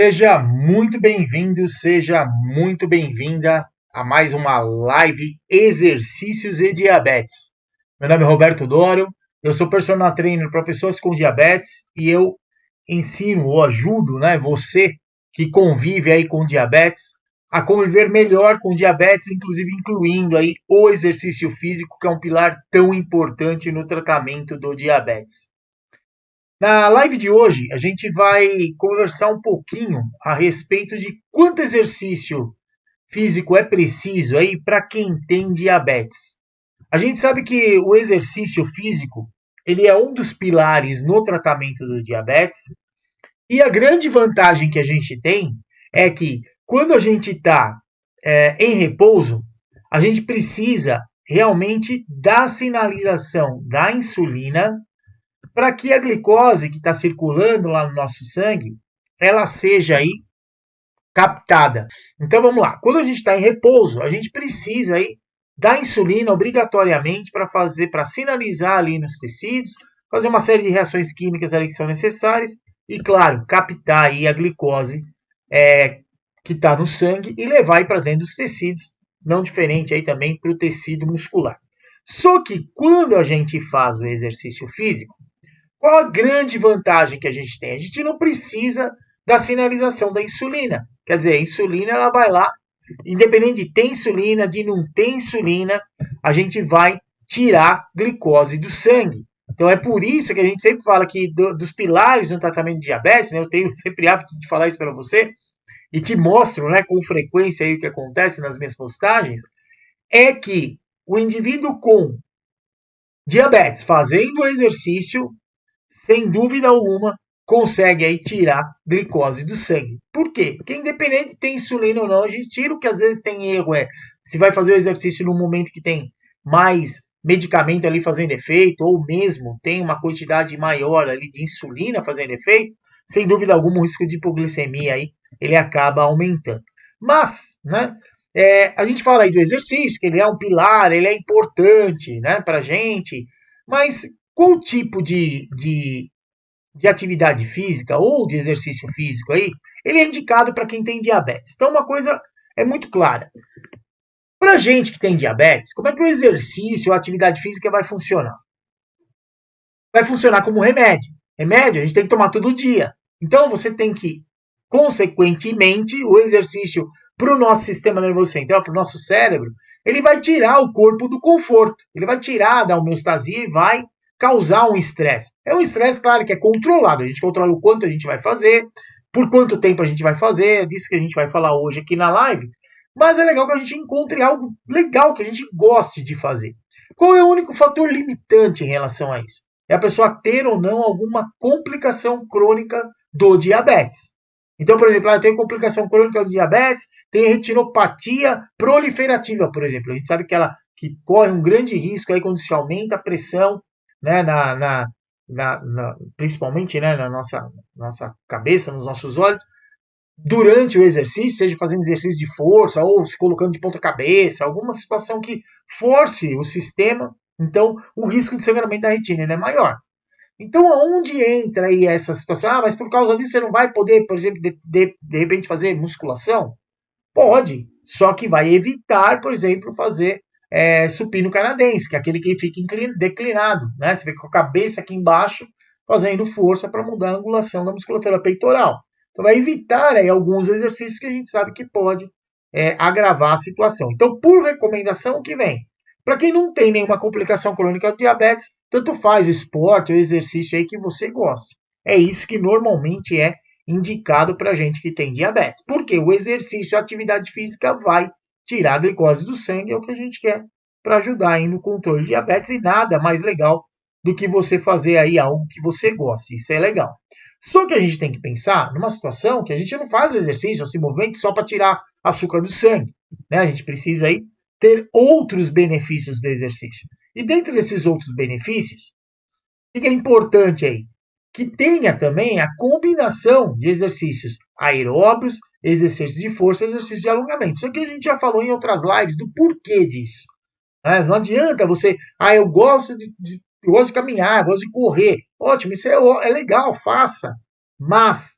Seja muito bem-vindo, seja muito bem-vinda a mais uma live Exercícios e Diabetes. Meu nome é Roberto Doro, eu sou personal trainer para pessoas com diabetes e eu ensino ou ajudo, você que convive aí com diabetes a conviver melhor com diabetes, inclusive incluindo aí o exercício físico, que é um pilar tão importante no tratamento do diabetes. Na live de hoje, a gente vai conversar um pouquinho a respeito de quanto exercício físico é preciso aí para quem tem diabetes. A gente sabe que o exercício físico, ele é um dos pilares no tratamento do diabetes, e a grande vantagem que a gente tem é que quando a gente está em repouso, a gente precisa realmente da sinalização da insulina para que a glicose que está circulando lá no nosso sangue, ela seja aí captada. Então vamos lá. Quando a gente está em repouso, a gente precisa aí da insulina obrigatoriamente para sinalizar ali nos tecidos, fazer uma série de reações químicas ali que são necessárias e, claro, captar aí a glicose que está no sangue e levar para dentro dos tecidos, não diferente aí também para o tecido muscular. Só que quando a gente faz o exercício físico, qual a grande vantagem que a gente tem? A gente não precisa da sinalização da insulina. Quer dizer, a insulina ela vai lá, independente de ter insulina, de não ter insulina, a gente vai tirar glicose do sangue. Então é por isso que a gente sempre fala que dos pilares no tratamento de diabetes, eu tenho sempre hábito de falar isso para você, e te mostro com frequência aí o que acontece nas minhas postagens, é que o indivíduo com diabetes fazendo o exercício, sem dúvida alguma, consegue aí tirar glicose do sangue. Por quê? Porque independente de ter insulina ou não, a gente tira. O que às vezes tem erro se vai fazer o exercício no momento que tem mais medicamento ali fazendo efeito, ou mesmo tem uma quantidade maior ali de insulina fazendo efeito, sem dúvida alguma o risco de hipoglicemia aí, ele acaba aumentando. Mas, a gente fala aí do exercício, que ele é um pilar, ele é importante, para a gente, mas qual tipo de atividade física ou de exercício físico aí, ele é indicado para quem tem diabetes. Então, uma coisa é muito clara. Para gente que tem diabetes, como é que o exercício ou a atividade física vai funcionar? Vai funcionar como remédio. Remédio a gente tem que tomar todo dia. Então, você tem que, consequentemente, o exercício para o nosso sistema nervoso central, para o nosso cérebro, ele vai tirar o corpo do conforto. Ele vai tirar da homeostasia e vai causar um estresse. É um estresse, claro, que é controlado. A gente controla o quanto a gente vai fazer, por quanto tempo a gente vai fazer, é disso que a gente vai falar hoje aqui na live. Mas é legal que a gente encontre algo legal que a gente goste de fazer. Qual é o único fator limitante em relação a isso? É a pessoa ter ou não alguma complicação crônica do diabetes. Então, por exemplo, eu tenho complicação crônica do diabetes, tem retinopatia proliferativa, por exemplo. A gente sabe que corre um grande risco aí quando se aumenta a pressão, principalmente na nossa cabeça, nos nossos olhos, durante o exercício, seja fazendo exercício de força ou se colocando de ponta cabeça, alguma situação que force o sistema, então o risco de sangramento da retina é maior. Então, aonde entra aí essa situação? Mas por causa disso você não vai poder, por exemplo, de repente fazer musculação? Pode, só que vai evitar, por exemplo, fazer supino canadense, que é aquele que fica declinado, né? Você fica com a cabeça aqui embaixo, fazendo força para mudar a angulação da musculatura peitoral. Então, vai evitar aí alguns exercícios que a gente sabe que pode agravar a situação. Então, por recomendação, o que vem? Para quem não tem nenhuma complicação crônica do diabetes, tanto faz o esporte ou exercício aí que você gosta. É isso que normalmente é indicado para gente que tem diabetes. Porque o exercício, a atividade física vai tirar a glicose do sangue, é o que a gente quer para ajudar aí no controle de diabetes, e nada mais legal do que você fazer aí algo que você gosta. Isso é legal. Só que a gente tem que pensar numa situação que a gente não faz exercício ou se movimento só para tirar açúcar do sangue. A gente precisa aí ter outros benefícios do exercício. E dentro desses outros benefícios, o que é importante aí? Que tenha também a combinação de exercícios aeróbios, exercícios de força e exercícios de alongamento. Isso aqui a gente já falou em outras lives do porquê disso. Não adianta você, eu gosto eu gosto de caminhar, eu gosto de correr. Ótimo, isso é legal, faça. Mas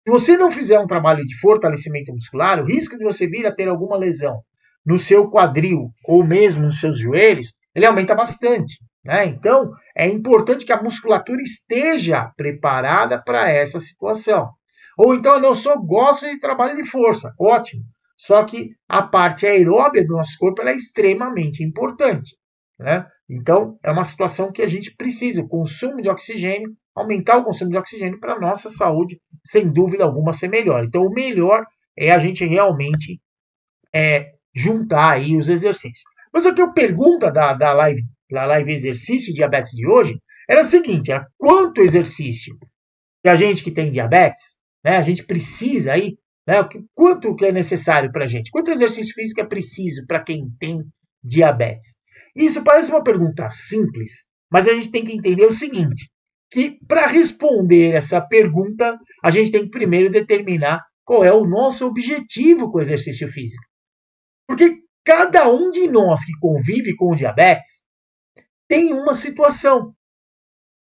Se você não fizer um trabalho de fortalecimento muscular, o risco de você vir a ter alguma lesão no seu quadril ou mesmo nos seus joelhos, ele aumenta bastante. Né? Então, é importante que a musculatura esteja preparada para essa situação. Ou então, eu não só gosto de trabalho de força, ótimo. Só que a parte aeróbia do nosso corpo é extremamente importante. Né? Então, é uma situação que a gente precisa, o consumo de oxigênio, aumentar o consumo de oxigênio para a nossa saúde, sem dúvida alguma, ser melhor. Então, o melhor é a gente realmente juntar aí os exercícios. Mas o que eu pergunto da live exercício diabetes de hoje era o seguinte, era quanto exercício que a gente que tem diabetes, né, a gente precisa aí, né, quanto que é necessário para a gente, quanto exercício físico é preciso para quem tem diabetes. Isso parece uma pergunta simples, mas a gente tem que entender o seguinte, que para responder essa pergunta, a gente tem que primeiro determinar qual é o nosso objetivo com o exercício físico. Porque cada um de nós que convive com o diabetes tem uma situação.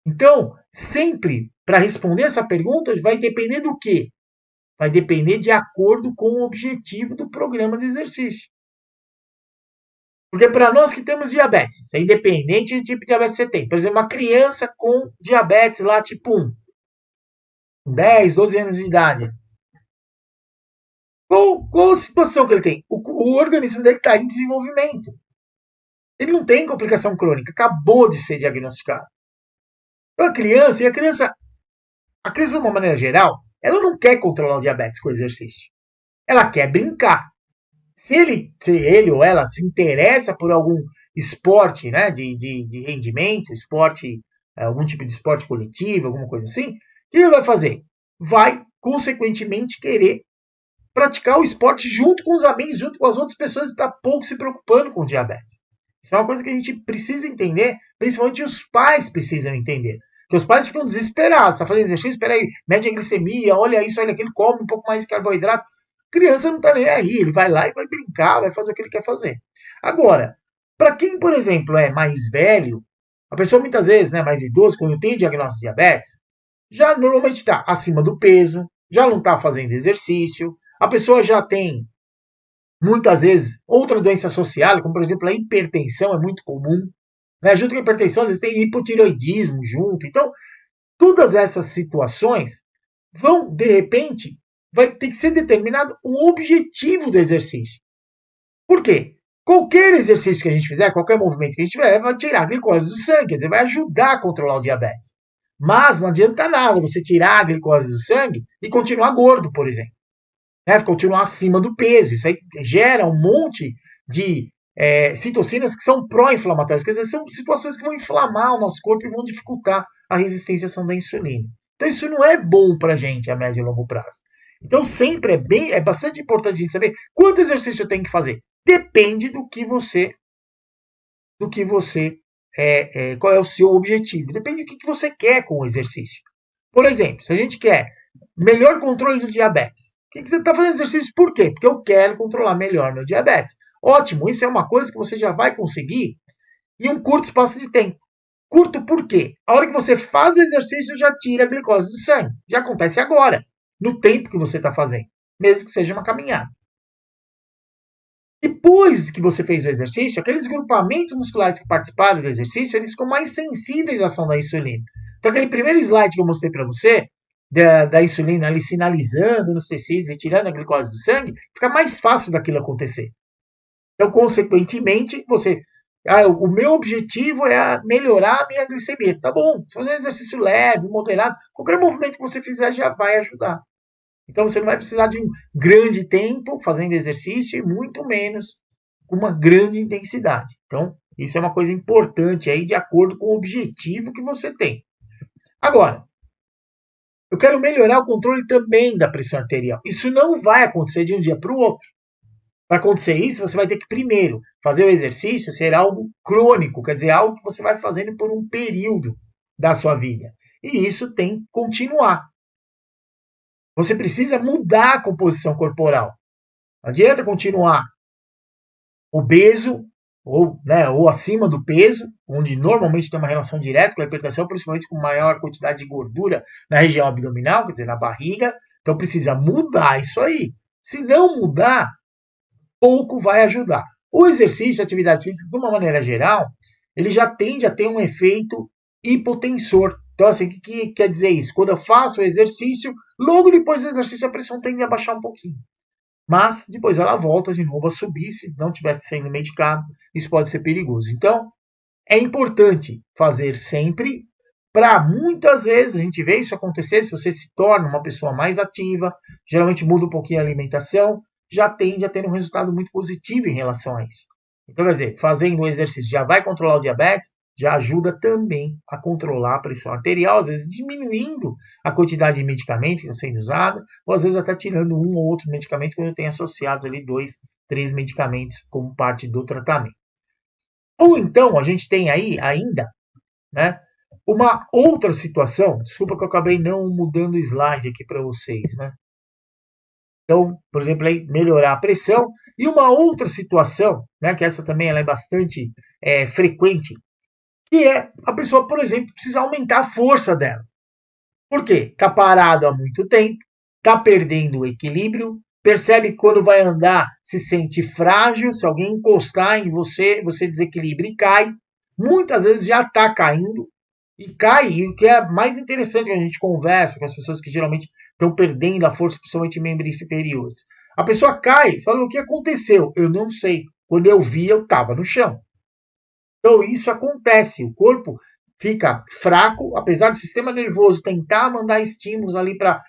Então, sempre, para responder essa pergunta, vai depender do quê? Vai depender de acordo com o objetivo do programa de exercício. Porque para nós que temos diabetes, é independente do tipo de diabetes que você tem. Por exemplo, uma criança com diabetes lá tipo 1, 10, 12 anos de idade. Qual a situação que ele tem? O organismo dele está em desenvolvimento. Ele não tem complicação crônica, acabou de ser diagnosticado. Então a criança, de uma maneira geral, ela não quer controlar o diabetes com exercício. Ela quer brincar. Se ele ou ela se interessa por algum esporte, né, de rendimento, esporte, algum tipo de esporte coletivo, alguma coisa assim, o que ele vai fazer? Vai, consequentemente, querer praticar o esporte junto com os amigos, junto com as outras pessoas e está pouco se preocupando com o diabetes. Isso é uma coisa que a gente precisa entender, principalmente os pais precisam entender. Porque os pais ficam desesperados, está fazendo exercício, espera aí, mede a glicemia, olha isso, olha aquilo, come um pouco mais de carboidrato. A criança não está nem aí, ele vai lá e vai brincar, vai fazer o que ele quer fazer. Agora, para quem, por exemplo, é mais velho, a pessoa muitas vezes, né, mais idoso, quando tem diagnóstico de diabetes, já normalmente está acima do peso, já não está fazendo exercício, a pessoa já tem, muitas vezes, outra doença associada, como por exemplo a hipertensão, é muito comum. Né? Junto com a hipertensão, às vezes tem hipotireoidismo junto. Então, todas essas situações vão, de repente, vai ter que ser determinado um objetivo do exercício. Por quê? Qualquer exercício que a gente fizer, qualquer movimento que a gente fizer, vai tirar a glicose do sangue, quer dizer, vai ajudar a controlar o diabetes. Mas não adianta nada você tirar a glicose do sangue e continuar gordo, por exemplo. Né? Continuar acima do peso. Isso aí gera um monte de citocinas que são pró-inflamatórias, quer dizer, são situações que vão inflamar o nosso corpo e vão dificultar a resistência da insulina. Então isso não é bom para a gente a médio e longo prazo. Então sempre é bastante importante a gente saber quanto exercício eu tenho que fazer. Depende do que você qual é o seu objetivo. Depende do que você quer com o exercício. Por exemplo, se a gente quer melhor controle do diabetes, o que você está fazendo exercício? Por quê? Porque eu quero controlar melhor meu diabetes. Ótimo, isso é uma coisa que você já vai conseguir em um curto espaço de tempo. Curto por quê? A hora que você faz o exercício, já tira a glicose do sangue. Já acontece agora, no tempo que você está fazendo, mesmo que seja uma caminhada. Depois que você fez o exercício, aqueles grupamentos musculares que participaram do exercício, eles ficam mais sensíveis à ação da insulina. Então, aquele primeiro slide que eu mostrei para você, da insulina ali sinalizando nos tecidos e tirando a glicose do sangue, fica mais fácil daquilo acontecer. Então, consequentemente, o meu objetivo é melhorar a minha glicemia. Tá bom, se fazer um exercício leve, moderado, qualquer movimento que você fizer já vai ajudar. Então, você não vai precisar de um grande tempo fazendo exercício e muito menos com uma grande intensidade. Então, isso é uma coisa importante aí, de acordo com o objetivo que você tem. Agora, eu quero melhorar o controle também da pressão arterial. Isso não vai acontecer de um dia para o outro. Para acontecer isso, você vai ter que primeiro fazer o exercício ser algo crônico, quer dizer, algo que você vai fazendo por um período da sua vida. E isso tem que continuar. Você precisa mudar a composição corporal. Não adianta continuar obeso ou acima do peso, onde normalmente tem uma relação direta com a hipertensão, principalmente com maior quantidade de gordura na região abdominal, quer dizer, na barriga, Então precisa mudar isso aí. Se não mudar, pouco vai ajudar. O exercício, a atividade física, de uma maneira geral, ele já tende a ter um efeito hipotensor. Então, assim, o que quer dizer isso? Quando eu faço o exercício, logo depois do exercício a pressão tende a baixar um pouquinho. Mas depois ela volta de novo a subir, se não estiver sendo medicado, isso pode ser perigoso. Então, é importante fazer sempre, para muitas vezes a gente vê isso acontecer, se você se torna uma pessoa mais ativa, geralmente muda um pouquinho a alimentação, já tende a ter um resultado muito positivo em relação a isso. Então, quer dizer, fazendo o exercício já vai controlar o diabetes, já ajuda também a controlar a pressão arterial, às vezes diminuindo a quantidade de medicamento que está sendo usado, ou às vezes até tirando um ou outro medicamento, quando tem associados ali 2, 3 medicamentos como parte do tratamento. Ou então, a gente tem aí ainda, né, uma outra situação, desculpa que eu acabei não mudando o slide aqui para vocês, né? Então, por exemplo, aí, melhorar a pressão. E uma outra situação, né, que essa também ela é bastante frequente, que é a pessoa, por exemplo, precisa aumentar a força dela. Por quê? Está parado há muito tempo, está perdendo o equilíbrio, percebe que quando vai andar se sente frágil, se alguém encostar em você, você desequilibra e cai. Muitas vezes já está caindo e cai. E o que é mais interessante quando a gente conversa com as pessoas que geralmente estão perdendo a força, principalmente em membros inferiores. A pessoa cai, fala, o que aconteceu? Eu não sei. Quando eu vi, eu estava no chão. Então isso acontece, o corpo fica fraco, apesar do sistema nervoso tentar mandar estímulos ali para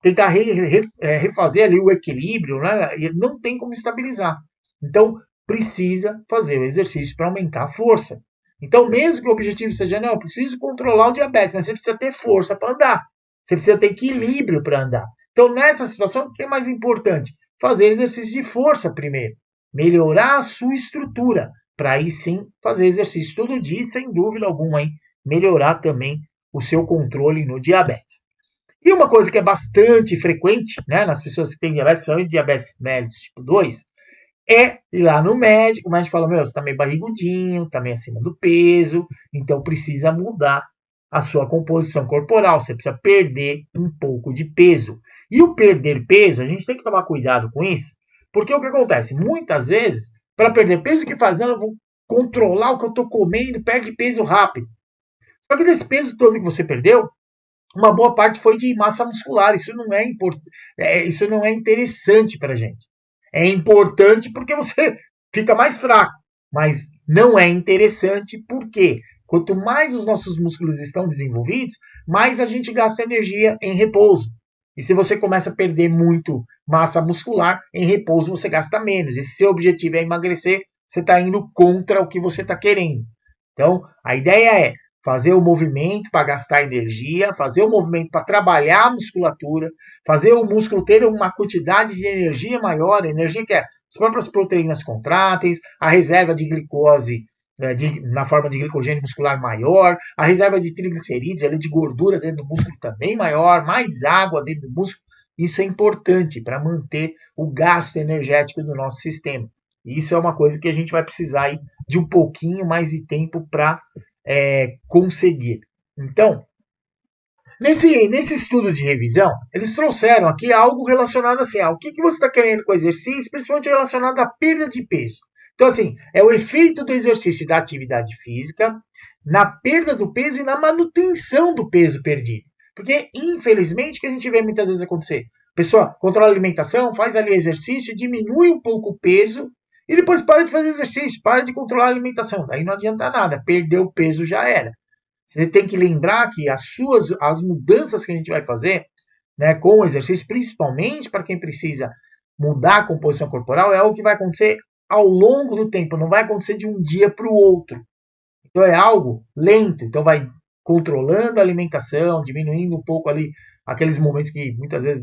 tentar refazer ali o equilíbrio, né? E não tem como estabilizar. Então precisa fazer o exercício para aumentar a força. Então mesmo que o objetivo seja, não, eu preciso controlar o diabetes, mas você precisa ter força para andar. Você precisa ter equilíbrio para andar. Então nessa situação, o que é mais importante? Fazer exercício de força primeiro. Melhorar a sua estrutura para aí sim fazer exercício todo dia e, sem dúvida alguma, hein, melhorar também o seu controle no diabetes. E uma coisa que é bastante frequente, né, nas pessoas que têm diabetes, principalmente diabetes mellitus tipo 2, é ir lá no médico, o médico fala, meu, você está meio barrigudinho, está meio acima do peso, então precisa mudar a sua composição corporal, você precisa perder um pouco de peso. E o perder peso, a gente tem que tomar cuidado com isso, porque o que acontece? Muitas vezes, para perder peso, o que faz? Não, eu vou controlar o que eu estou comendo, perde peso rápido. Só que desse peso todo que você perdeu, uma boa parte foi de massa muscular. Isso isso não é interessante para a gente. É importante porque você fica mais fraco, mas não é interessante porque quanto mais os nossos músculos estão desenvolvidos, mais a gente gasta energia em repouso. E se você começa a perder muito massa muscular, em repouso você gasta menos. E se seu objetivo é emagrecer, você está indo contra o que você está querendo. Então, a ideia é fazer o movimento para gastar energia, fazer o movimento para trabalhar a musculatura, fazer o músculo ter uma quantidade de energia maior, energia que é as próprias proteínas contráteis, a reserva de glicose na forma de glicogênio muscular maior, a reserva de triglicerídeos, ali, de gordura dentro do músculo também maior, mais água dentro do músculo. Isso é importante para manter o gasto energético do nosso sistema. Isso é uma coisa que a gente vai precisar aí de um pouquinho mais de tempo para conseguir. Então, nesse estudo de revisão, eles trouxeram aqui algo relacionado assim, o que você está querendo com o exercício, principalmente relacionado à perda de peso. Então, assim, é o efeito do exercício e da atividade física na perda do peso e na manutenção do peso perdido. Porque, infelizmente, o que a gente vê muitas vezes acontecer? A pessoa controla a alimentação, faz ali exercício, diminui um pouco o peso e depois para de fazer exercício, para de controlar a alimentação. Daí não adianta nada, perdeu o peso já era. Você tem que lembrar que as mudanças que a gente vai fazer, né, com o exercício, principalmente para quem precisa mudar a composição corporal, é algo que vai acontecer ao longo do tempo, não vai acontecer de um dia para o outro. Então é algo lento, então vai controlando a alimentação, diminuindo um pouco ali aqueles momentos que muitas vezes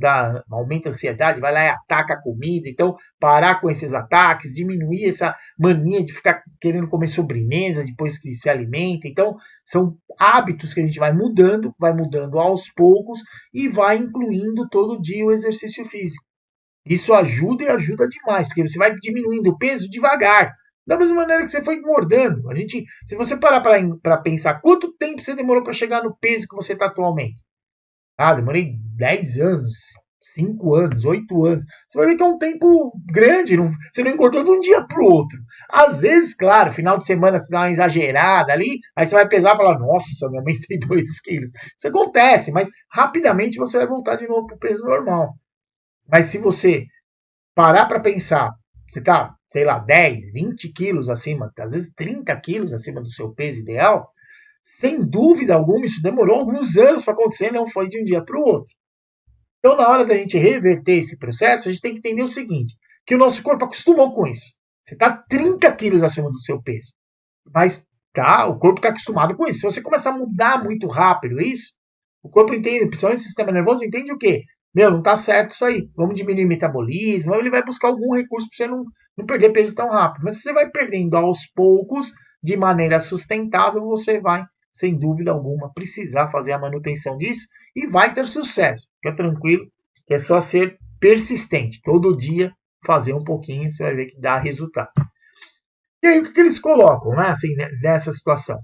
aumenta a ansiedade, vai lá e ataca a comida. Então, parar com esses ataques, diminuir essa mania de ficar querendo comer sobremesa depois que se alimenta. Então, são hábitos que a gente vai mudando aos poucos e vai incluindo todo dia o exercício físico. Isso ajuda e ajuda demais, porque você vai diminuindo o peso devagar. Da mesma maneira que você foi engordando. Se você parar para pensar quanto tempo você demorou para chegar no peso que você está atualmente. Demorei 10 anos. 5 anos, 8 anos. Você vai ver que é um tempo grande, você não engordou de um dia para o outro. Às vezes, claro, final de semana você dá uma exagerada ali, aí você vai pesar e falar, nossa, eu aumentei 2 quilos. Isso acontece, mas rapidamente você vai voltar de novo para o peso normal. Mas se você parar para pensar, você está, sei lá, 10, 20 quilos acima, às vezes 30 quilos acima do seu peso ideal, sem dúvida alguma, isso demorou alguns anos para acontecer, não foi de um dia para o outro. Então, na hora da gente reverter esse processo, a gente tem que entender o seguinte, que o nosso corpo acostumou com isso. Você está 30 quilos acima do seu peso, mas o corpo está acostumado com isso. Se você começar a mudar muito rápido isso, o corpo entende, principalmente o sistema nervoso, entende o quê? Não está certo isso aí. Vamos diminuir o metabolismo, ele vai buscar algum recurso para você não perder peso tão rápido. Mas se você vai perdendo aos poucos, de maneira sustentável, você vai, sem dúvida alguma, precisar fazer a manutenção disso e vai ter sucesso. Fica tranquilo, que é só ser persistente. Todo dia fazer um pouquinho, você vai ver que dá resultado. E aí, o que eles colocam, né, assim, nessa situação?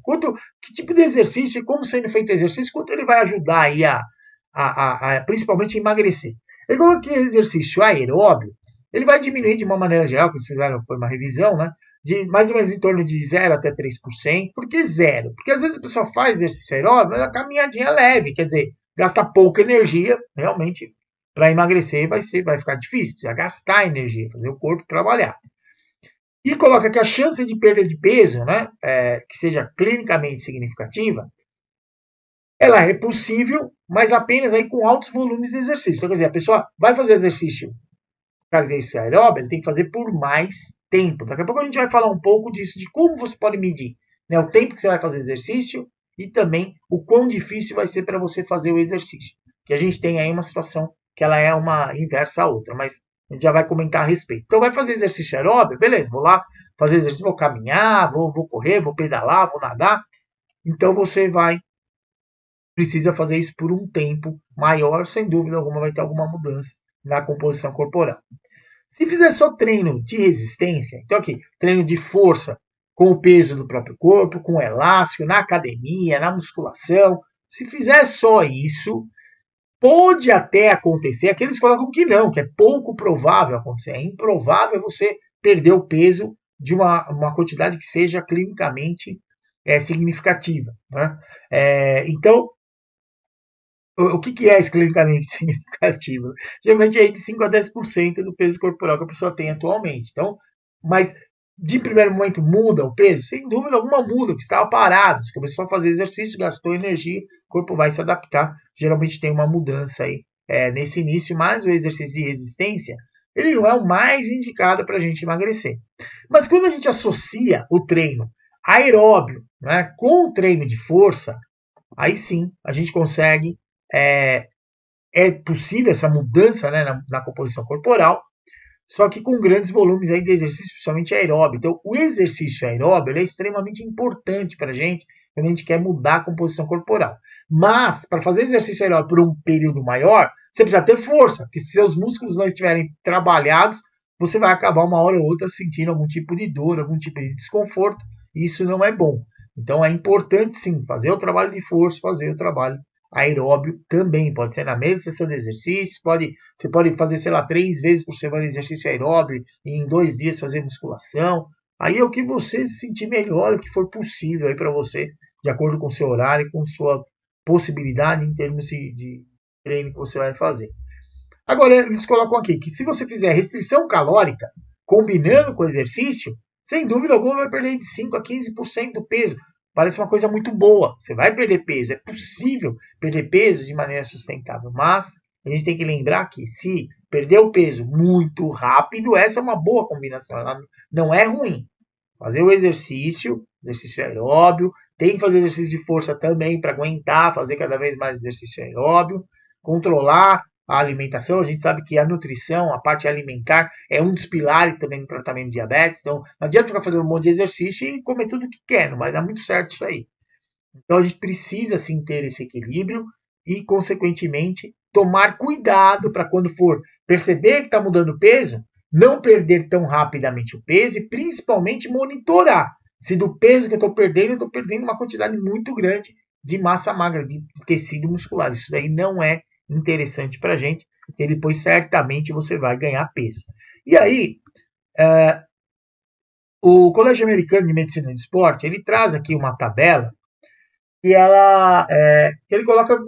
Que tipo de exercício e como sendo feito exercício, quanto ele vai ajudar aí principalmente a emagrecer? Ele colocou que exercício aeróbio, ele vai diminuir de uma maneira geral, que eles fizeram, foi uma revisão, né, de mais ou menos em torno de 0 até 3%. Por que 0? Porque às vezes a pessoa faz exercício aeróbio, mas a caminhadinha leve, quer dizer, gasta pouca energia, realmente, para emagrecer vai ficar difícil, precisa gastar energia, fazer o corpo trabalhar. E coloca que a chance de perda de peso, né, que seja clinicamente significativa, ela é possível, mas apenas aí com altos volumes de exercício. Então, quer dizer, a pessoa vai fazer exercício cardiaco aeróbio, ele tem que fazer por mais tempo. Daqui a pouco a gente vai falar um pouco disso, de como você pode medir, né, o tempo que você vai fazer exercício e também o quão difícil vai ser para você fazer o exercício. Que a gente tem aí uma situação que ela é uma inversa à outra, mas a gente já vai comentar a respeito. Então vai fazer exercício aeróbio, beleza, vou lá fazer exercício, vou caminhar, vou correr, vou pedalar, vou nadar. Então você precisa fazer isso por um tempo maior, sem dúvida alguma vai ter alguma mudança na composição corporal. Se fizer só treino de resistência, então aqui, treino de força com o peso do próprio corpo, com elástico, na academia, na musculação, se fizer só isso, pode até acontecer, aqueles colocam que não, que é pouco provável acontecer, é improvável você perder o peso de uma quantidade que seja clinicamente significativa. Né? Então, o que é clinicamente significativo? Geralmente é de 5 a 10% do peso corporal que a pessoa tem atualmente. Então, mas de primeiro momento muda o peso? Sem dúvida alguma muda, porque estava parado, você começou a fazer exercício, gastou energia, o corpo vai se adaptar. Geralmente tem uma mudança aí nesse início, mas o exercício de resistência ele não é o mais indicado para a gente emagrecer. Mas quando a gente associa o treino aeróbio, né, com o treino de força, aí sim a gente consegue é possível essa mudança, né, na composição corporal, só que com grandes volumes aí de exercício, principalmente aeróbio. Então, o exercício aeróbio é extremamente importante para a gente quando a gente quer mudar a composição corporal. Mas, para fazer exercício aeróbio por um período maior, você precisa ter força, porque se seus músculos não estiverem trabalhados, você vai acabar uma hora ou outra sentindo algum tipo de dor, algum tipo de desconforto, e isso não é bom. Então, é importante, sim, fazer o trabalho de força, fazer o trabalho aeróbio também, pode ser na mesma sessão de exercícios, você pode fazer, sei lá, 3 vezes por semana exercício aeróbio e em 2 dias fazer musculação. Aí é o que você se sentir melhor, o que for possível aí para você, de acordo com o seu horário e com sua possibilidade em termos de treino que você vai fazer. Agora, eles colocam aqui que se você fizer restrição calórica, combinando com o exercício, sem dúvida alguma vai perder de 5 a 15% do peso. Parece uma coisa muito boa. Você vai perder peso. É possível perder peso de maneira sustentável. Mas a gente tem que lembrar que se perder o peso muito rápido, essa é uma boa combinação. Ela não é ruim. Fazer o exercício aeróbio. Tem que fazer exercício de força também para aguentar, fazer cada vez mais exercício aeróbio. Controlar a alimentação, a gente sabe que a nutrição, a parte alimentar, é um dos pilares também no tratamento de diabetes. Então, não adianta ficar fazendo um monte de exercício e comer tudo que quer, não vai dar muito certo isso aí. Então, a gente precisa, sim, ter esse equilíbrio e, consequentemente, tomar cuidado para quando for perceber que está mudando o peso, não perder tão rapidamente o peso e, principalmente, monitorar se do peso que eu estou perdendo uma quantidade muito grande de massa magra, de tecido muscular. Isso daí não é interessante para a gente, porque depois certamente você vai ganhar peso. E aí, o Colégio Americano de Medicina do Esporte, ele traz aqui uma tabela que ele coloca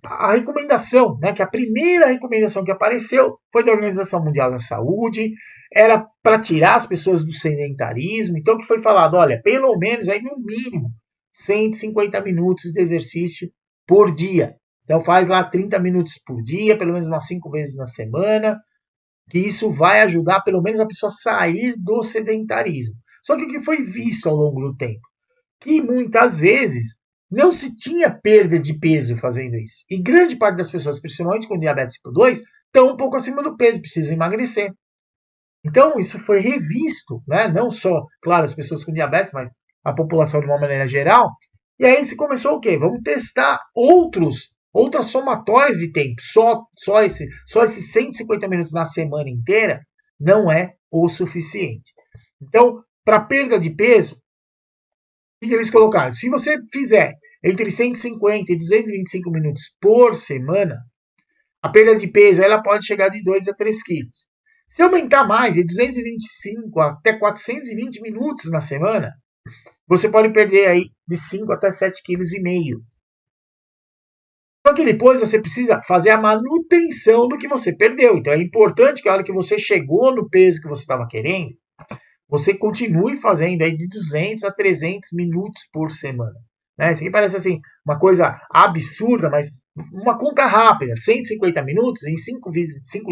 a recomendação, né, que a primeira recomendação que apareceu foi da Organização Mundial da Saúde, era para tirar as pessoas do sedentarismo, então que foi falado, olha, pelo menos aí no mínimo 150 minutos de exercício por dia. Então faz lá 30 minutos por dia, pelo menos umas 5 vezes na semana, que isso vai ajudar pelo menos a pessoa a sair do sedentarismo. Só que o que foi visto ao longo do tempo? Que muitas vezes não se tinha perda de peso fazendo isso. E grande parte das pessoas, principalmente com diabetes tipo 2, estão um pouco acima do peso, precisam emagrecer. Então, isso foi revisto, né? Não só, claro, as pessoas com diabetes, mas a população de uma maneira geral. E aí se começou o quê? Vamos testar outras somatórias de tempo. Só esses 150 minutos na semana inteira não é o suficiente. Então, para perda de peso, o que eles colocaram? Se você fizer entre 150 e 225 minutos por semana, a perda de peso ela pode chegar de 2 a 3 quilos. Se aumentar mais, de 225 até 420 minutos na semana, você pode perder aí de 5 até 7,5 kg. Só que depois você precisa fazer a manutenção do que você perdeu. Então é importante que a hora que você chegou no peso que você estava querendo, você continue fazendo aí de 200 a 300 minutos por semana. Né? Isso aqui parece assim uma coisa absurda, mas uma conta rápida. 150 minutos em 5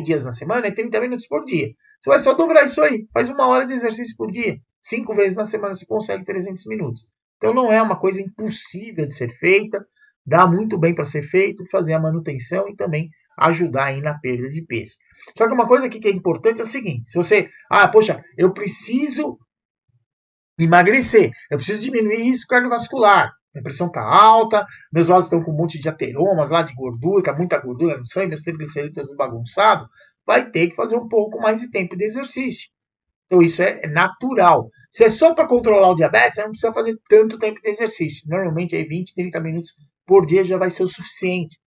dias na semana é 30 minutos por dia. Você vai só dobrar isso aí. Faz 1 hora de exercício por dia. 5 vezes na semana você consegue 300 minutos. Então não é uma coisa impossível de ser feita. Dá muito bem para ser feito, fazer a manutenção e também ajudar aí na perda de peso. Só que uma coisa aqui que é importante é o seguinte: se você, poxa, eu preciso emagrecer, eu preciso diminuir risco cardiovascular, minha pressão está alta, meus vasos estão com um monte de ateromas lá de gordura, tá muita gordura no sangue, meus triglicerídeos tudo bagunçado, vai ter que fazer um pouco mais de tempo de exercício. Então isso é natural. Se é só para controlar o diabetes, você não precisa fazer tanto tempo de exercício. Normalmente aí 20, 30 minutos por dia já vai ser o suficiente.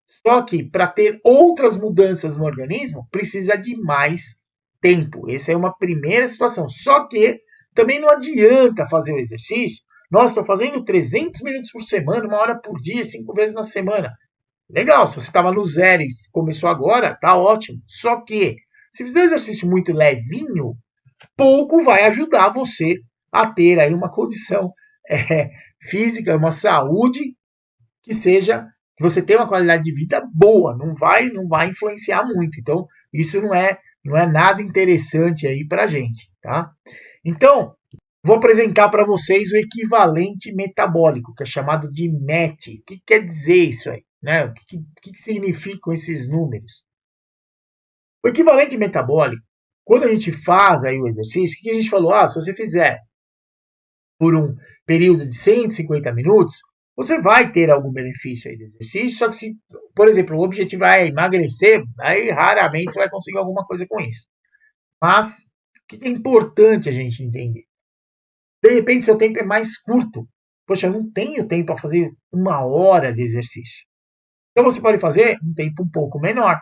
Só que para ter outras mudanças no organismo, precisa de mais tempo. Essa é uma primeira situação. Só que também não adianta fazer o exercício. Nossa, estou fazendo 300 minutos por semana, 1 hora por dia, 5 vezes na semana. Legal, se você estava no zero e começou agora, tá ótimo. Só que se fizer exercício muito levinho, pouco vai ajudar você a ter aí uma condição física, uma saúde que você tenha uma qualidade de vida boa, não vai influenciar muito. Então, isso não é nada interessante aí pra gente, tá? Então, vou apresentar para vocês o equivalente metabólico, que é chamado de MET. O que quer dizer isso aí? Né? O que significam esses números? O equivalente metabólico, quando a gente faz aí o exercício, o que a gente falou? Se você fizer por um período de 150 minutos, você vai ter algum benefício aí do exercício, só que se, por exemplo, o objetivo é emagrecer, aí raramente você vai conseguir alguma coisa com isso. Mas, o que é importante a gente entender? De repente, seu tempo é mais curto. Poxa, eu não tenho tempo para fazer 1 hora de exercício. Então, você pode fazer um tempo um pouco menor.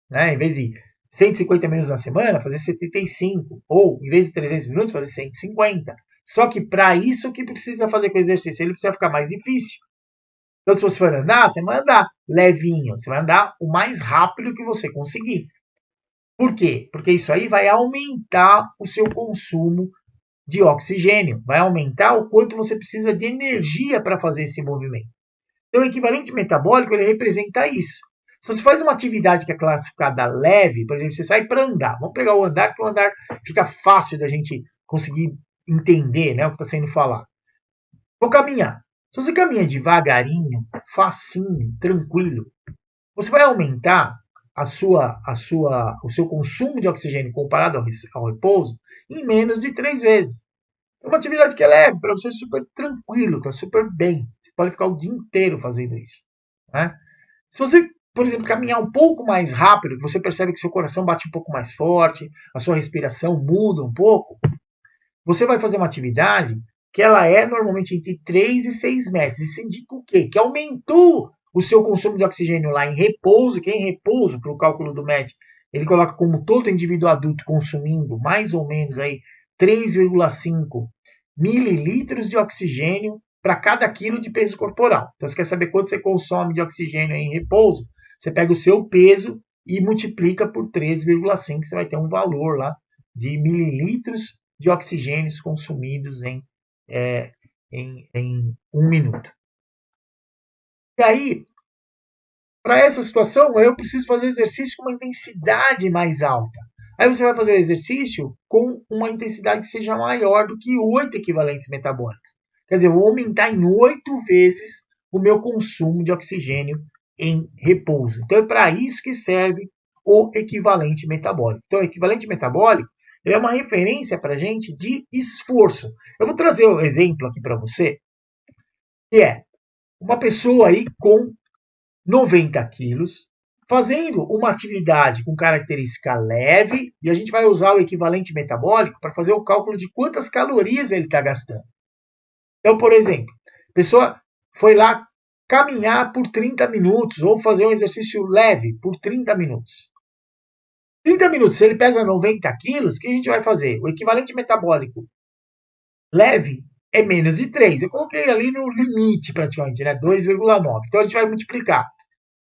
Né? Em vez de 150 minutos na semana, fazer 75. Ou, em vez de 300 minutos, fazer 150. Só que para isso, o que precisa fazer com o exercício? Ele precisa ficar mais difícil. Então, se você for andar, você vai andar levinho. Você vai andar o mais rápido que você conseguir. Por quê? Porque isso aí vai aumentar o seu consumo de oxigênio. Vai aumentar o quanto você precisa de energia para fazer esse movimento. Então, o equivalente metabólico, ele representa isso. Se você faz uma atividade que é classificada leve, por exemplo, você sai para andar. Vamos pegar o andar, porque o andar fica fácil da gente conseguir entender, né, o que está sendo falado. Vou caminhar. Se você caminha devagarinho, facinho, tranquilo, você vai aumentar o seu consumo de oxigênio comparado ao repouso em menos de 3 vezes. É uma atividade que é leve, para você super tranquilo, está super bem. Você pode ficar o dia inteiro fazendo isso. Né? Se você, por exemplo, caminhar um pouco mais rápido, você percebe que seu coração bate um pouco mais forte, a sua respiração muda um pouco, você vai fazer uma atividade que ela é normalmente entre 3 e 6 metros. Isso indica o quê? Que aumentou o seu consumo de oxigênio lá em repouso, que é em repouso para o cálculo do MET, ele coloca como todo indivíduo adulto consumindo mais ou menos aí 3,5 mililitros de oxigênio para cada quilo de peso corporal. Então, você quer saber quanto você consome de oxigênio em repouso? Você pega o seu peso e multiplica por 3,5, você vai ter um valor lá de mililitros de oxigênios consumidos em 1 minuto. E aí, para essa situação, eu preciso fazer exercício com uma intensidade mais alta. Aí você vai fazer o exercício com uma intensidade que seja maior do que 8 equivalentes metabólicos. Quer dizer, eu vou aumentar em 8 vezes o meu consumo de oxigênio em repouso. Então, é para isso que serve o equivalente metabólico. Então, o equivalente metabólico ele é uma referência para a gente de esforço. Eu vou trazer um exemplo aqui para você, que é uma pessoa aí com 90 quilos, fazendo uma atividade com característica leve, e a gente vai usar o equivalente metabólico para fazer o cálculo de quantas calorias ele está gastando. Então, por exemplo, a pessoa foi lá caminhar por 30 minutos, ou fazer um exercício leve por 30 minutos. 30 minutos, se ele pesa 90 quilos, o que a gente vai fazer? O equivalente metabólico leve é menos de 3. Eu coloquei ali no limite praticamente, né? 2,9. Então a gente vai multiplicar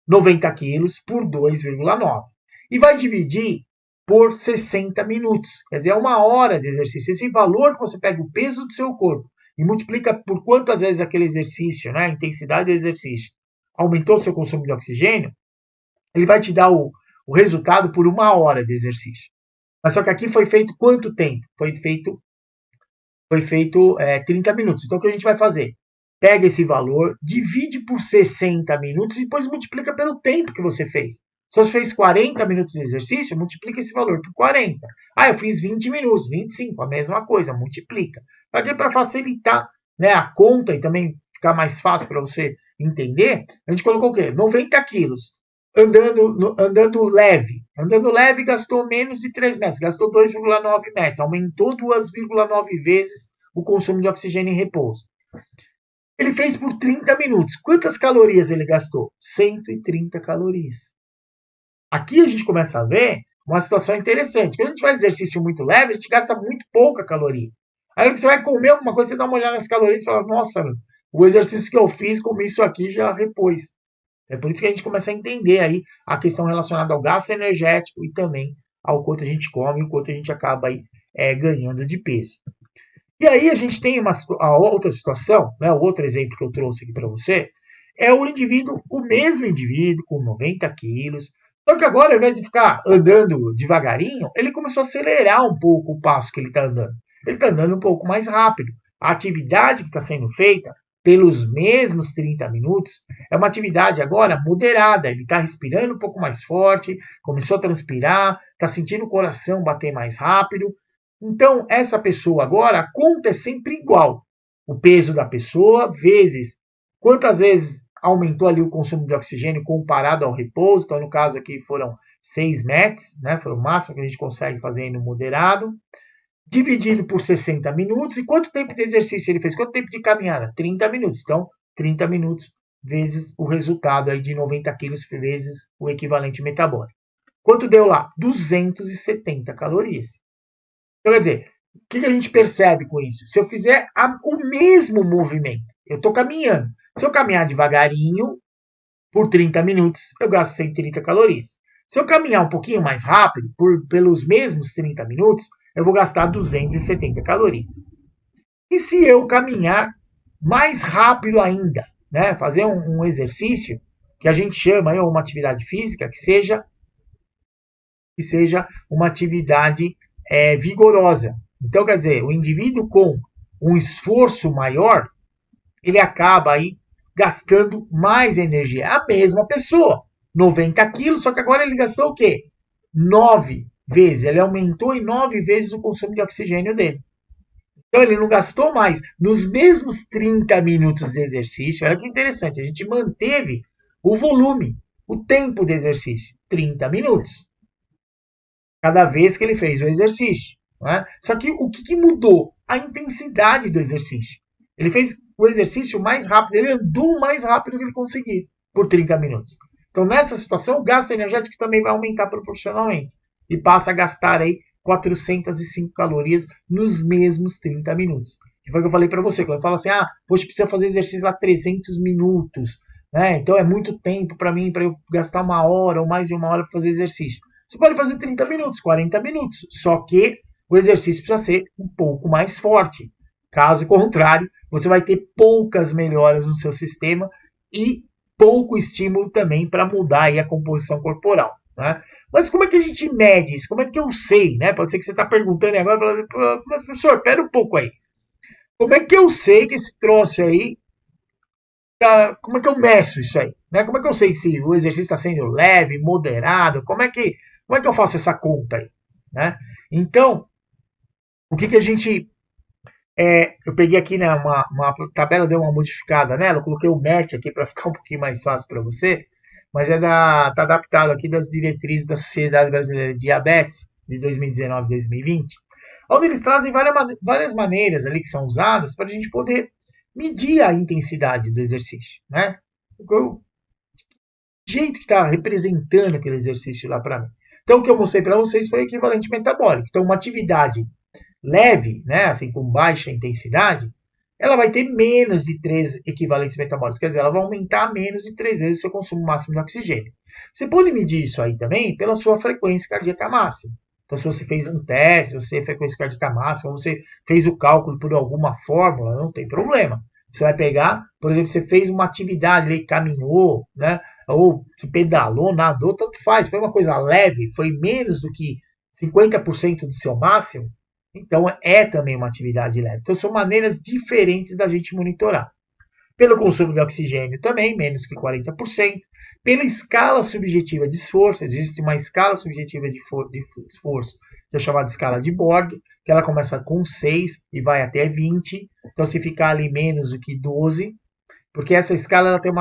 90 quilos por 2,9. E vai dividir por 60 minutos. Quer dizer, é 1 hora de exercício. Esse valor que você pega o peso do seu corpo e multiplica por quantas vezes aquele exercício, né? A intensidade do exercício, aumentou o seu consumo de oxigênio, ele vai te dar o resultado por 1 hora de exercício. Mas só que aqui foi feito quanto tempo? Foi feito 30 minutos. Então, o que a gente vai fazer? Pega esse valor, divide por 60 minutos e depois multiplica pelo tempo que você fez. Se você fez 40 minutos de exercício, multiplica esse valor por 40. Ah, eu fiz 20 minutos, 25, a mesma coisa, multiplica. Para facilitar, né, a conta e também ficar mais fácil para você entender, a gente colocou o quê? 90 quilos. Andando leve. Andando leve gastou menos de 3 metros, gastou 2,9 metros, aumentou 2,9 vezes o consumo de oxigênio em repouso. Ele fez por 30 minutos. Quantas calorias ele gastou? 130 calorias. Aqui a gente começa a ver uma situação interessante. Quando a gente faz exercício muito leve, a gente gasta muito pouca caloria. Aí quando você vai comer alguma coisa, você dá uma olhada nas calorias e fala, nossa, o exercício que eu fiz, comi isso aqui, já repôs. É por isso que a gente começa a entender aí a questão relacionada ao gasto energético e também ao quanto a gente come e o quanto a gente acaba aí, ganhando de peso. E aí a gente tem a outra situação, né, o outro exemplo que eu trouxe aqui para você, é o mesmo indivíduo com 90 quilos, só que agora, ao invés de ficar andando devagarinho, ele começou a acelerar um pouco o passo que ele está andando. Ele está andando um pouco mais rápido. A atividade que está sendo feita pelos mesmos 30 minutos é uma atividade agora moderada. Ele está respirando um pouco mais forte, começou a transpirar, está sentindo o coração bater mais rápido. Então, essa pessoa agora, a conta é sempre igual. O peso da pessoa vezes quantas vezes aumentou ali o consumo de oxigênio comparado ao repouso. Então, no caso aqui foram 6 METs, né? Foi o máximo que a gente consegue fazer no moderado. Dividido por 60 minutos. E quanto tempo de exercício ele fez? Quanto tempo de caminhada? 30 minutos. Então, 30 minutos vezes o resultado aí de 90 quilos vezes o equivalente metabólico. Quanto deu lá? 270 calorias. Então, quer dizer, o que a gente percebe com isso? Se eu fizer o mesmo movimento, eu estou caminhando. Se eu caminhar devagarinho, por 30 minutos, eu gasto 130 calorias. Se eu caminhar um pouquinho mais rápido, pelos mesmos 30 minutos, eu vou gastar 270 calorias. E se eu caminhar mais rápido ainda, né, fazer um exercício que a gente chama aí, uma atividade física, que seja uma atividade vigorosa. Então, quer dizer, o indivíduo com um esforço maior, ele acaba aí gastando mais energia. A mesma pessoa, 90 quilos, só que agora ele gastou o quê? 9 vezes. Ele aumentou em 9 vezes o consumo de oxigênio dele. Então ele não gastou mais. Nos mesmos 30 minutos de exercício, olha que interessante, a gente manteve o volume, o tempo de exercício, 30 minutos. Cada vez que ele fez o exercício. Né? Só que o que mudou? A intensidade do exercício. Ele fez o exercício mais rápido, ele andou o mais rápido que ele conseguia. por 30 minutos. Então, nessa situação, o gasto energético também vai aumentar proporcionalmente. E passa a gastar aí 405 calorias nos mesmos 30 minutos. Que foi o que eu falei para você. Quando eu falo assim, poxa, precisa fazer exercício a 300 minutos. Né? Então, é muito tempo para mim, para eu gastar 1 hora ou mais de 1 hora para fazer exercício. Você pode fazer 30 minutos, 40 minutos. Só que o exercício precisa ser um pouco mais forte. Caso contrário, você vai ter poucas melhoras no seu sistema e pouco estímulo também para mudar aí a composição corporal. Né? Mas como é que a gente mede isso? Como é que eu sei? Né? Pode ser que você está perguntando agora, mas professor, pera um pouco aí. Como é que eu sei que esse troço aí, como é que eu meço isso aí? Né? Como é que eu sei se o exercício está sendo leve, moderado? Como é que eu faço essa conta aí? Né? Então, o que a gente... eu peguei aqui, né, uma tabela, deu uma modificada nela, eu coloquei o MET aqui para ficar um pouquinho mais fácil para você, mas tá adaptado aqui das diretrizes da Sociedade Brasileira de Diabetes de 2019 e 2020, onde eles trazem várias maneiras ali que são usadas para a gente poder medir a intensidade do exercício, né? O jeito que está representando aquele exercício lá para mim. Então, o que eu mostrei para vocês foi equivalente metabólico. Então, uma atividade leve, né, assim, com baixa intensidade, ela vai ter menos de 3 equivalentes metabólicos. Quer dizer, ela vai aumentar menos de 3 vezes o seu consumo máximo de oxigênio. Você pode medir isso aí também pela sua frequência cardíaca máxima. Então, se você fez um teste, se você tem frequência cardíaca máxima, ou você fez o cálculo por alguma fórmula, não tem problema. Você vai pegar, por exemplo, você fez uma atividade ali, caminhou, né, ou se pedalou, nadou, tanto faz. Foi uma coisa leve, foi menos do que 50% do seu máximo, então é também uma atividade leve. Então são maneiras diferentes da gente monitorar. Pelo consumo de oxigênio também, menos que 40%. Pela escala subjetiva de esforço, existe uma escala subjetiva de esforço, que é chamada escala de Borg, que ela começa com 6 e vai até 20. Então se ficar ali menos do que 12, porque essa escala ela tem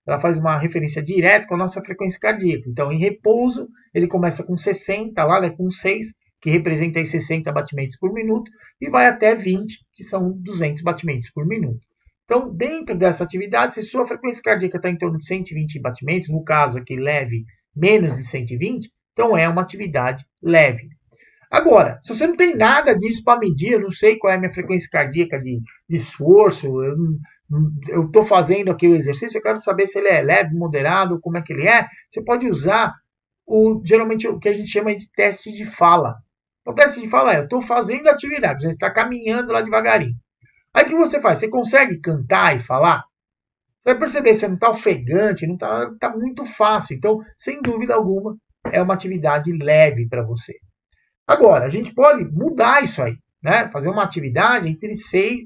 ela faz uma referência direta com a nossa frequência cardíaca. Então, em repouso, ele começa com 60, lá né, com 6, que representa aí 60 batimentos por minuto, e vai até 20, que são 200 batimentos por minuto. Então, dentro dessa atividade, se sua frequência cardíaca está em torno de 120 batimentos, no caso aqui leve, menos de 120, então é uma atividade leve. Agora, se você não tem nada disso para medir, eu não sei qual é a minha frequência cardíaca de esforço, eu estou fazendo aqui o exercício, eu quero saber se ele é leve, moderado, como é que ele é, você pode usar geralmente o que a gente chama de teste de fala. O teste de fala eu estou fazendo atividade, você está caminhando lá devagarinho. Aí o que você faz? Você consegue cantar e falar? Você vai perceber, você não está ofegante, não está muito fácil. Então, sem dúvida alguma, é uma atividade leve para você. Agora, a gente pode mudar isso aí, né? Fazer uma atividade entre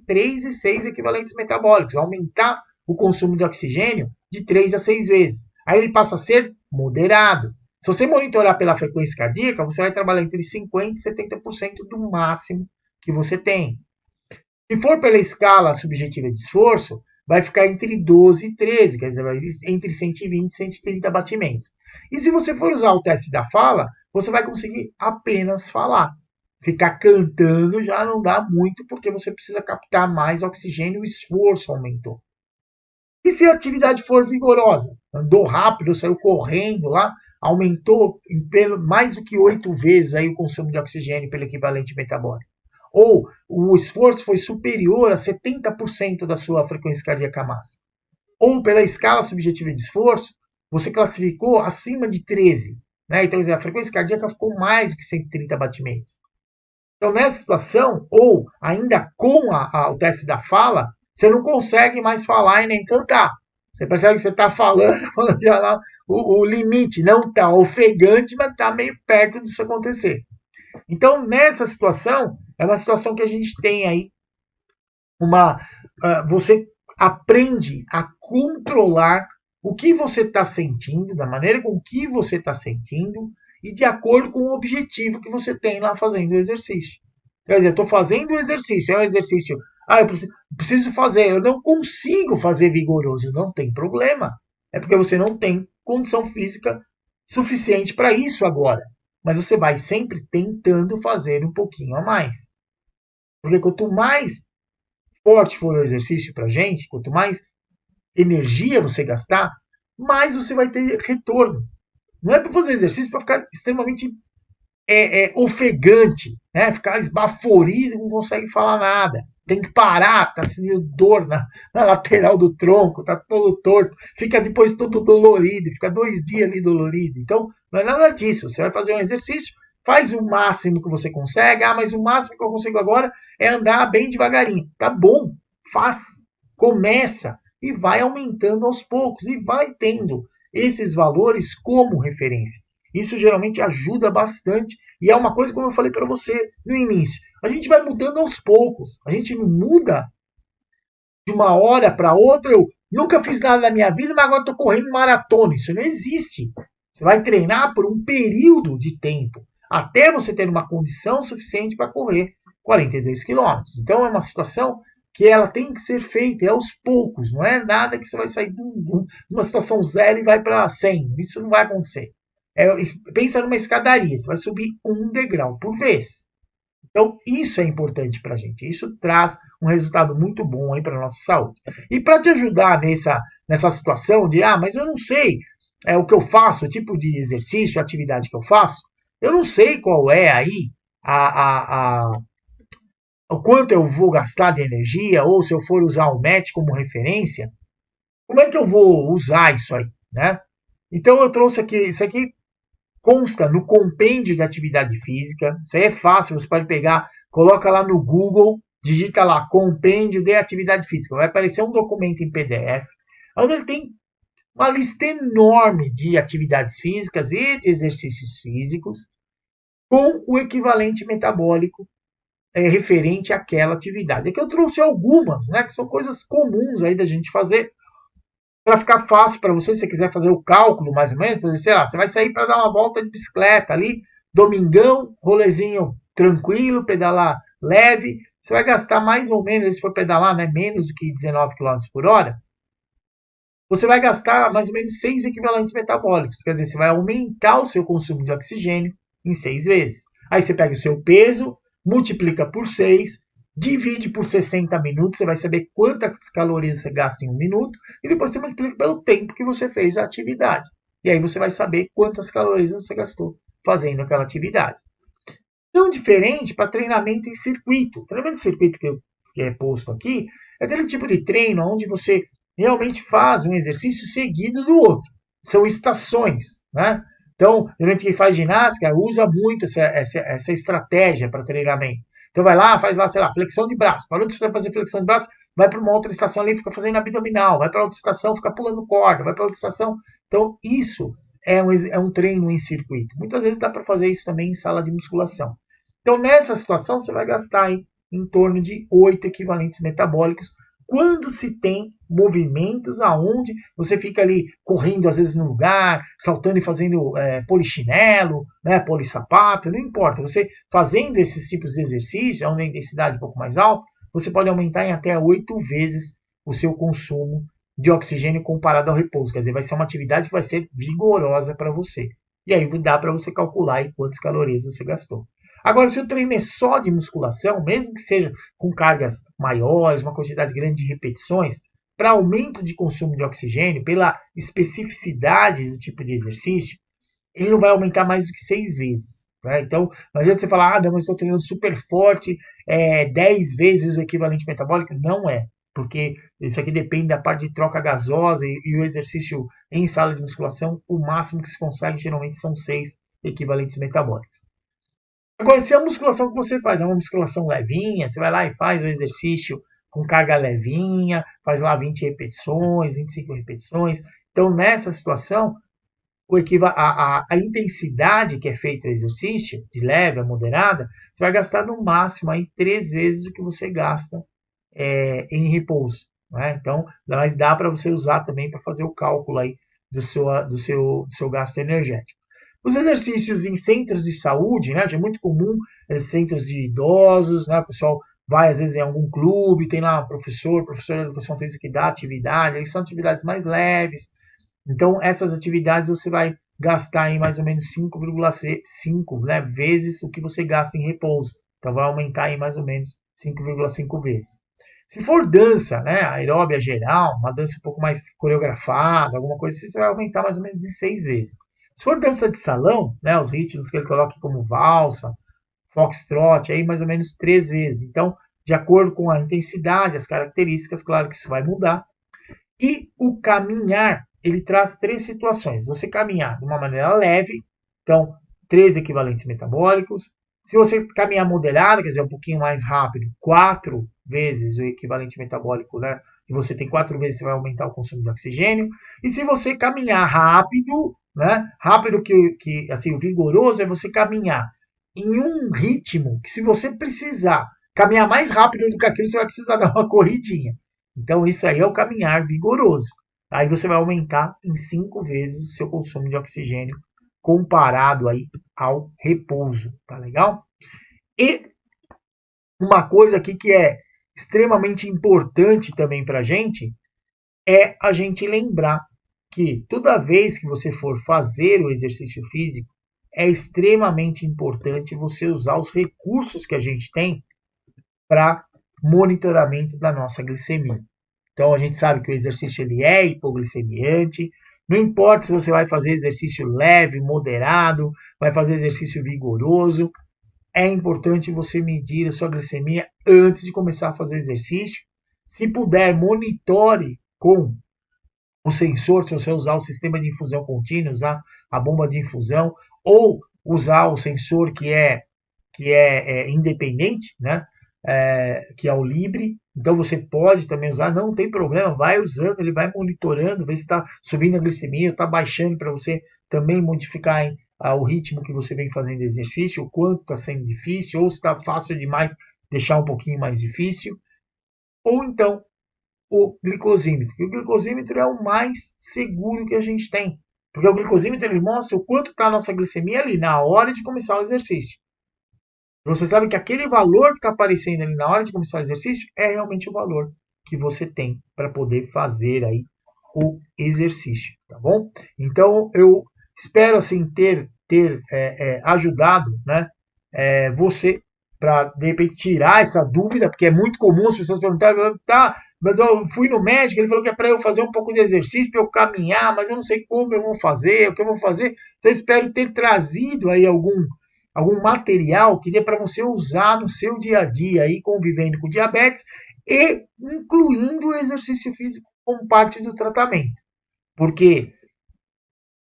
3 e 6 equivalentes metabólicos, aumentar o consumo de oxigênio de 3 a 6 vezes. Aí ele passa a ser moderado. Se você monitorar pela frequência cardíaca, você vai trabalhar entre 50% e 70% do máximo que você tem. Se for pela escala subjetiva de esforço, vai ficar entre 12 e 13, quer dizer, entre 120 e 130 batimentos. E se você for usar o teste da fala, você vai conseguir apenas falar. Ficar cantando já não dá muito, porque você precisa captar mais oxigênio e o esforço aumentou. E se a atividade for vigorosa? Andou rápido, saiu correndo lá, aumentou mais do que 8 vezes aí o consumo de oxigênio pelo equivalente metabólico. Ou o esforço foi superior a 70% da sua frequência cardíaca máxima. Ou pela escala subjetiva de esforço, você classificou acima de 13. Né? Então, a frequência cardíaca ficou mais do que 130 batimentos. Então, nessa situação, ou ainda com o teste da fala, você não consegue mais falar e nem cantar. Você percebe que você está falando já lá, o limite não está ofegante, mas está meio perto disso acontecer. Então, nessa situação, é uma situação que a gente tem aí você aprende a controlar o que você está sentindo, da maneira com que você está sentindo e de acordo com o objetivo que você tem lá fazendo o exercício. Quer dizer, eu estou fazendo o exercício, é um exercício, eu preciso fazer, eu não consigo fazer vigoroso, não tem problema. É porque você não tem condição física suficiente para isso agora. Mas você vai sempre tentando fazer um pouquinho a mais. Porque quanto mais forte for o exercício para a gente, quanto mais energia você gastar, mais você vai ter retorno. Não é para fazer exercício para ficar extremamente ofegante, né? Ficar esbaforido, não consegue falar nada. Tem que parar, tá sentindo dor na lateral do tronco, tá todo torto, fica depois todo dolorido, fica 2 dias ali dolorido. Então, não é nada disso. Você vai fazer um exercício, faz o máximo que você consegue. Ah, mas o máximo que eu consigo agora é andar bem devagarinho. Tá bom, faz, começa e vai aumentando aos poucos e vai tendo esses valores como referência. Isso geralmente ajuda bastante e é uma coisa, como eu falei para você no início, a gente vai mudando aos poucos. A gente não muda de uma hora para outra. Eu nunca fiz nada na minha vida, mas agora estou correndo maratona. Isso não existe. Você vai treinar por um período de tempo até você ter uma condição suficiente para correr 42 quilômetros. Então é uma situação que ela tem que ser feita aos poucos. Não é nada que você vai sair de uma situação zero e vai para 100. Isso não vai acontecer. Pensa numa escadaria, você vai subir um degrau por vez. Então, isso é importante para a gente. Isso traz um resultado muito bom aí para a nossa saúde. E para te ajudar nessa situação de, mas eu não sei o que eu faço, o tipo de exercício, a atividade que eu faço, eu não sei qual é aí o quanto eu vou gastar de energia, ou se eu for usar o MET como referência, como é que eu vou usar isso aí, né? Então, eu trouxe aqui, isso aqui consta no compêndio de atividade física. Isso aí é fácil, você pode pegar, coloca lá no Google, digita lá compêndio de atividade física. Vai aparecer um documento em PDF, onde ele tem uma lista enorme de atividades físicas e de exercícios físicos com o equivalente metabólico referente àquela atividade. Aqui eu trouxe algumas, né, que são coisas comuns aí da gente fazer, para ficar fácil para você, se você quiser fazer o cálculo mais ou menos, sei lá, você vai sair para dar uma volta de bicicleta ali, domingão, rolezinho tranquilo, pedalar leve, você vai gastar mais ou menos, se for pedalar, né, menos do que 19 km por hora, você vai gastar mais ou menos 6 equivalentes metabólicos, quer dizer, você vai aumentar o seu consumo de oxigênio em 6 vezes. Aí você pega o seu peso, multiplica por 6, divide por 60 minutos, você vai saber quantas calorias você gasta em um minuto, e depois você multiplica pelo tempo que você fez a atividade. E aí você vai saber quantas calorias você gastou fazendo aquela atividade. Não diferente para treinamento em circuito. O treinamento em circuito que é posto aqui é aquele tipo de treino onde você realmente faz um exercício seguido do outro. São estações, né? Então, durante quem faz ginástica, usa muito essa estratégia para treinamento. Então vai lá, faz lá, sei lá, flexão de braço. Parou de fazer flexão de braço, vai para uma outra estação ali, fica fazendo abdominal. Vai para outra estação, fica pulando corda. Vai para outra estação. Então isso é um treino em circuito. Muitas vezes dá para fazer isso também em sala de musculação. Então nessa situação você vai gastar aí em torno de 8 equivalentes metabólicos quando se tem movimentos aonde você fica ali correndo às vezes no lugar, saltando e fazendo polichinelo, né, polissapato, não importa. Você fazendo esses tipos de exercícios, onde a intensidade é um pouco mais alta, você pode aumentar em até 8 vezes o seu consumo de oxigênio comparado ao repouso. Quer dizer, vai ser uma atividade que vai ser vigorosa para você. E aí dá para você calcular aí quantas calorias você gastou. Agora, se o treino é só de musculação, mesmo que seja com cargas maiores, uma quantidade grande de repetições, para aumento de consumo de oxigênio, pela especificidade do tipo de exercício, ele não vai aumentar mais do que 6 vezes. Né? Então, não adianta você falar, não, mas estou treinando super forte, 10 vezes o equivalente metabólico. Não é, porque isso aqui depende da parte de troca gasosa e o exercício em sala de musculação, o máximo que se consegue geralmente são 6 equivalentes metabólicos. Agora, se a musculação que você faz é uma musculação levinha, você vai lá e faz o exercício com carga levinha, faz lá 20 repetições, 25 repetições. Então, nessa situação, a intensidade que é feito o exercício, de leve a moderada, você vai gastar no máximo aí 3 vezes o que você gasta em repouso. Né? Então, mas dá para você usar também para fazer o cálculo aí do seu gasto energético. Os exercícios em centros de saúde, né, é muito comum, centros de idosos, né, o pessoal vai às vezes em algum clube, tem lá professor de educação física que dá atividade, aí são atividades mais leves. Então, essas atividades você vai gastar em mais ou menos 5,5 vezes o que você gasta em repouso. Então, vai aumentar em mais ou menos 5,5 vezes. Se for dança, né, aeróbia geral, uma dança um pouco mais coreografada, alguma coisa assim, você vai aumentar mais ou menos em 6 vezes. Se for dança de salão, né, os ritmos que ele coloca como valsa, foxtrot, aí mais ou menos 3 vezes. Então, de acordo com a intensidade, as características, claro que isso vai mudar. E o caminhar, ele traz 3 situações. Você caminhar de uma maneira leve, então 3 equivalentes metabólicos. Se você caminhar moderado, quer dizer, um pouquinho mais rápido, 4 vezes o equivalente metabólico, né? E você tem 4 vezes, você vai aumentar o consumo de oxigênio. E se você caminhar rápido, né? Rápido que assim, o vigoroso é você caminhar em um ritmo que, se você precisar caminhar mais rápido do que aquilo, você vai precisar dar uma corridinha. Então, isso aí é o caminhar vigoroso. Aí você vai aumentar em 5 vezes o seu consumo de oxigênio comparado aí ao repouso. Tá legal? E uma coisa aqui que é extremamente importante também para a gente é a gente lembrar que toda vez que você for fazer o exercício físico, é extremamente importante você usar os recursos que a gente tem para monitoramento da nossa glicemia. Então a gente sabe que o exercício ele é hipoglicemiante. Não importa se você vai fazer exercício leve, moderado, vai fazer exercício vigoroso, é importante você medir a sua glicemia antes de começar a fazer o exercício. Se puder, monitore com o sensor, se você usar o sistema de infusão contínua, usar a bomba de infusão, ou usar o sensor que é independente, né? Que é o Libre. Então você pode também usar, não tem problema, vai usando, ele vai monitorando, vê se está subindo a glicemia, está baixando, para você também modificar o ritmo que você vem fazendo exercício, o quanto está sendo difícil, ou se está fácil demais, deixar um pouquinho mais difícil. Ou então o glicosímetro. E o glicosímetro é o mais seguro que a gente tem. Porque o glicosímetro ele mostra o quanto está a nossa glicemia ali na hora de começar o exercício. Você sabe que aquele valor que está aparecendo ali na hora de começar o exercício é realmente o valor que você tem para poder fazer aí o exercício, tá bom? Então eu espero assim ter ajudado, né, você para de repente tirar essa dúvida, porque é muito comum as pessoas perguntarem, tá, mas eu fui no médico, ele falou que é para eu fazer um pouco de exercício, para eu caminhar, mas eu não sei como eu vou fazer, o que eu vou fazer. Então eu espero ter trazido aí algum material que dê para você usar no seu dia a dia, aí, convivendo com diabetes e incluindo o exercício físico como parte do tratamento. Porque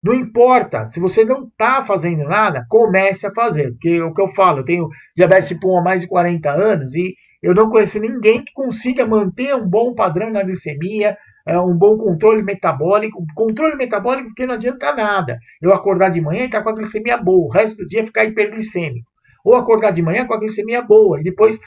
não importa, se você não está fazendo nada, comece a fazer. Porque o que eu falo, eu tenho diabetes tipo 1 há mais de 40 anos e eu não conheço ninguém que consiga manter um bom padrão na glicemia, um bom controle metabólico. Controle metabólico porque não adianta nada. Eu acordar de manhã e estar com a glicemia boa, o resto do dia ficar hiperglicêmico. Ou acordar de manhã com a glicemia boa e depois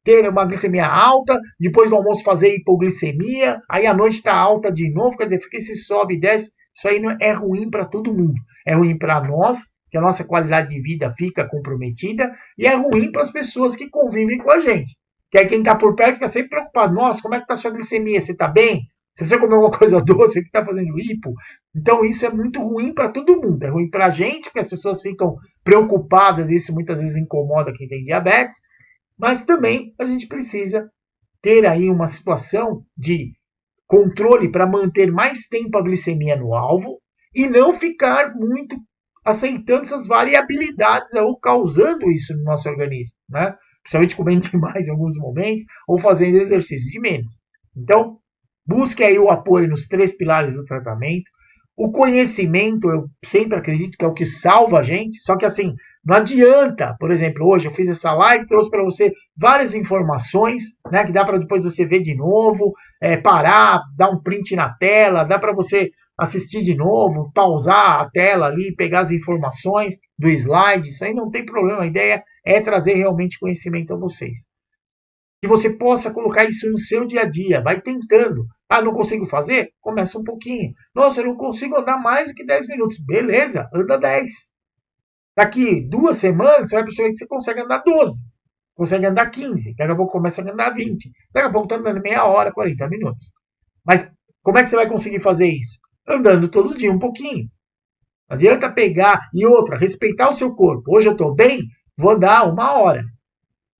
ter uma glicemia alta, depois do almoço fazer hipoglicemia, aí à noite está alta de novo, quer dizer, fica esse sobe e desce. Isso aí não é ruim para todo mundo. É ruim para nós, que a nossa qualidade de vida fica comprometida, e é ruim para as pessoas que convivem com a gente. Que aí quem está por perto fica sempre preocupado. Nossa, como é que está a sua glicemia? Você está bem? Se você comer alguma coisa doce, você está fazendo hipo. Então isso é muito ruim para todo mundo. É ruim para a gente, porque as pessoas ficam preocupadas, e isso muitas vezes incomoda quem tem diabetes. Mas também a gente precisa ter aí uma situação de controle para manter mais tempo a glicemia no alvo e não ficar muito aceitando essas variabilidades ou causando isso no nosso organismo, né? Principalmente comendo demais em alguns momentos ou fazendo exercício de menos. Então, busque aí o apoio nos 3 pilares do tratamento. O conhecimento, eu sempre acredito que é o que salva a gente, só que assim, não adianta, por exemplo, hoje eu fiz essa live, trouxe para você várias informações, né, que dá para depois você ver de novo, parar, dar um print na tela, dá para você assistir de novo, pausar a tela ali, pegar as informações do slide, isso aí não tem problema, a ideia é trazer realmente conhecimento a vocês. Que você possa colocar isso no seu dia a dia, vai tentando. Ah, não consigo fazer? Começa um pouquinho. Nossa, eu não consigo andar mais do que 10 minutos. Beleza, anda 10. Daqui 2 semanas, você vai perceber que você consegue andar 12. Consegue andar 15. Daqui a pouco começa a andar 20. Daqui a pouco está andando meia hora, 40 minutos. Mas como é que você vai conseguir fazer isso? Andando todo dia um pouquinho. Não adianta pegar e outra, respeitar o seu corpo. Hoje eu estou bem, vou andar 1 hora.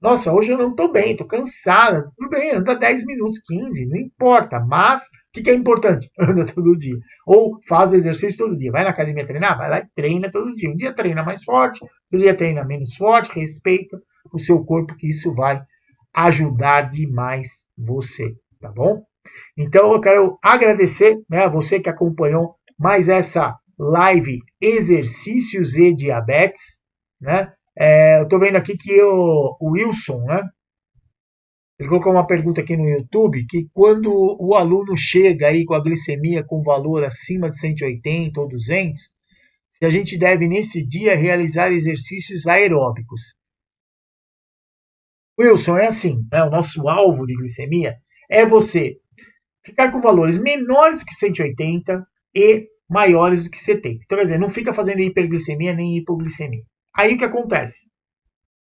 Nossa, hoje eu não estou bem, estou cansada. Tudo bem, anda 10 minutos, 15, não importa. Mas o que é importante? Anda todo dia. Ou faz exercício todo dia. Vai na academia treinar? Vai lá e treina todo dia. Um dia treina mais forte, outro dia treina menos forte. Respeita o seu corpo, que isso vai ajudar demais você, tá bom? Então eu quero agradecer, né, a você que acompanhou mais essa live Exercícios e Diabetes, né? Eu estou vendo aqui que o Wilson, né? Ele colocou uma pergunta aqui no YouTube que quando o aluno chega aí com a glicemia com valor acima de 180 ou 200, se a gente deve nesse dia realizar exercícios aeróbicos. Wilson, é assim, né? O nosso alvo de glicemia é você ficar com valores menores do que 180 e maiores do que 70. Então, quer dizer, não fica fazendo hiperglicemia nem hipoglicemia. Aí o que acontece?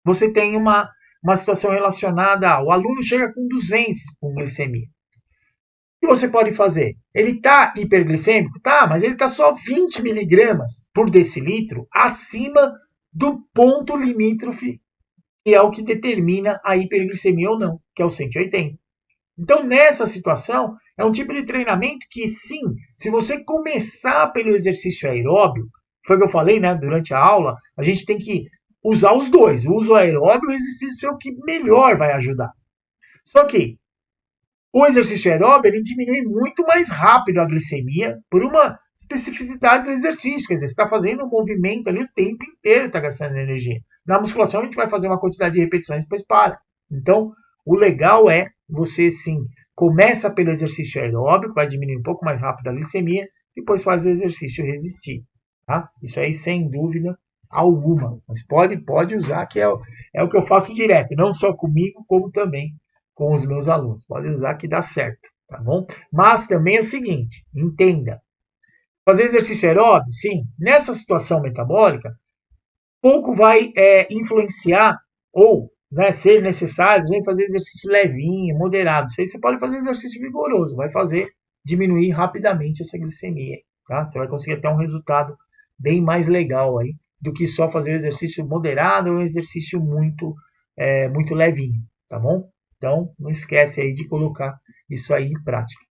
Você tem uma situação relacionada ao aluno chega com 200 com glicemia. O que você pode fazer? Ele está hiperglicêmico? Tá, mas ele está só 20 miligramas por decilitro acima do ponto limítrofe, que é o que determina a hiperglicemia ou não, que é o 180. Então, nessa situação, é um tipo de treinamento que, sim, se você começar pelo exercício aeróbio, foi o que eu falei, né, durante a aula, a gente tem que usar os dois. O uso aeróbio e o exercício é o que melhor vai ajudar. Só que o exercício aeróbio ele diminui muito mais rápido a glicemia por uma especificidade do exercício. Quer dizer, você está fazendo um movimento ali o tempo inteiro, está gastando energia. Na musculação, a gente vai fazer uma quantidade de repetições e depois para. Então, o legal é você, sim, começa pelo exercício aeróbico, vai diminuir um pouco mais rápido a glicemia, depois faz o exercício resistivo. Tá? Isso aí, sem dúvida alguma. Mas pode usar, que é o que eu faço direto, não só comigo, como também com os meus alunos. Pode usar que dá certo, tá bom? Mas também é o seguinte, entenda. Fazer exercício aeróbico, sim, nessa situação metabólica, pouco vai influenciar ou ser necessário fazer exercício levinho, moderado. Isso aí você pode fazer exercício vigoroso, vai fazer diminuir rapidamente essa glicemia. Tá? Você vai conseguir até um resultado bem mais legal aí do que só fazer um exercício moderado ou um exercício muito levinho, tá bom? Então, não esquece aí de colocar isso aí em prática.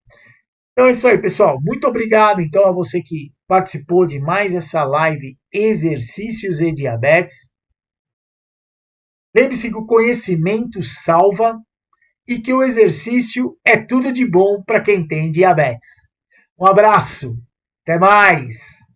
Então é isso aí, pessoal. Muito obrigado, então, a você que participou de mais essa live Exercícios e Diabetes. Lembre-se que o conhecimento salva e que o exercício é tudo de bom para quem tem diabetes. Um abraço. Até mais.